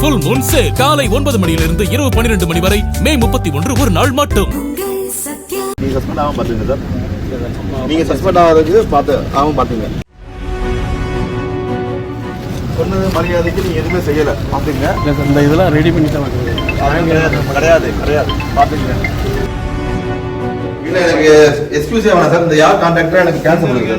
Full Moon sale காலை 9 மணியிலிருந்து இரவு 12 மணி வரை மே 31 ஒரு நாள் மட்டும். நீங்க சஸ்பெண்ட் ஆகாம பாத்துங்க சார். நீங்க சஸ்பெண்ட் ஆகாததுக்கு பாத்துங்க. சொன்னது மரியாதைக்கு நீங்க எதுவுமே செய்யல பாத்துங்க. இந்த இதெல்லாம் ரெடி பண்ணி தான் கிடையாது பாத்துங்க. இல்ல எனக்கு எக்ஸ்கியூஸ் வேணாம் சார். இந்த யார் கான்ட்ராக்டரா எனக்கு கேன்சல் பண்ணுங்க.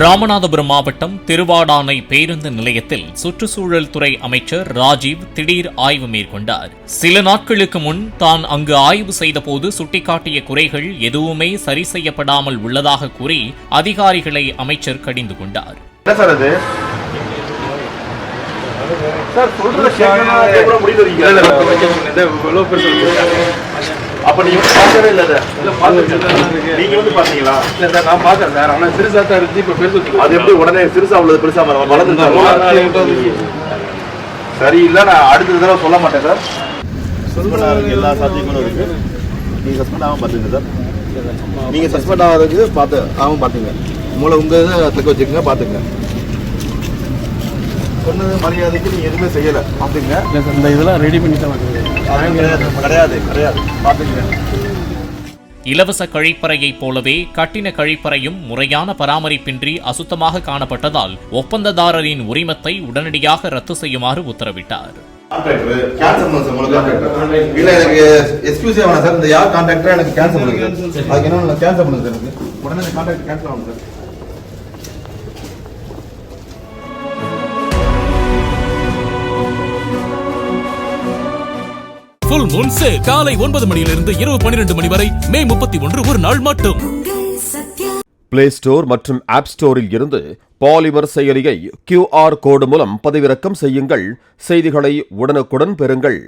ராமநாதபுரம் மாவட்டம் திருவாடானை பேருந்து நிலையத்தில் சுற்றுச்சூழல் துறை அமைச்சர் ராஜீவ் திடீர் ஆய்வு மேற்கொண்டார். சில நாட்களுக்கு முன் தான் அங்கு ஆய்வு செய்தபோது சுட்டிக்காட்டிய குறைகள் எதுவுமே சரி செய்யப்படாமல் உள்ளதாக கூறி அதிகாரிகளை அமைச்சர் கடிந்து கொண்டார். அப்ப நீங்க பார்க்கவே இல்ல நீங்க வந்து பாத்தீங்களா? இல்ல சார், நான் பாக்குறேன் சார். ஆனா சிறுசா தான் இருந்து இப்ப பெருசு. அது எப்படி உடனே சிறுசா உள்ளது பெருசா வளர்ந்து சரியில்லை. நான் அடுத்த தடவை சொல்ல மாட்டேன் சார். சொல்லுங்க, எல்லா சாத்தியங்களும் இருக்கு. நீங்க சஸ்பெண்ட் ஆகாம பாத்துங்க சார். நீங்க சஸ்பெண்ட் ஆகாததுக்கு பாத்துங்க. மூளை உங்க இதை தக்க வச்சுக்கோங்க. பாத்துங்க. சொன்னது மரியாதைக்கு நீங்க எதுவுமே செய்யல பாத்துங்க. இந்த இதெல்லாம் ரெடி பண்ணி தான் கிடையாது பாத்துங்க. இலவச கழிப்பறையைப் போலவே கட்டின கழிப்பறையும் முறையான பராமரிப்பின்றி அசுத்தமாக காணப்பட்டதால் ஒப்பந்ததாரரின் உரிமத்தை உடனடியாக ரத்து செய்யுமாறு உத்தரவிட்டார். இல்ல எனக்கு எக்ஸ்கியூஸ் வேணாம் சார். இந்த யார் கான்ட்ராக்டரா எனக்கு கேன்சல் பண்ணுங்க. அதுக்கு என்ன கேன்சல் பண்ணுங்க சார். எனக்கு உடனே இந்த கான்ட்ராக்ட் கேன்சல் ஆகும் சார். ஃபுல் மூன் சேல் காலை 9 மணியிலிருந்து இரவு 12 மணி வரை மே 31 ஒரு நாள் மட்டும். பிளே ஸ்டோர் மற்றும் ஆப் ஸ்டோரில் இருந்து பாலிமர் செயலியை QR கோடு மூலம் பதிவிறக்கம் செய்யுங்கள். செய்திகளை உடனுக்குடன் பெறுங்கள்.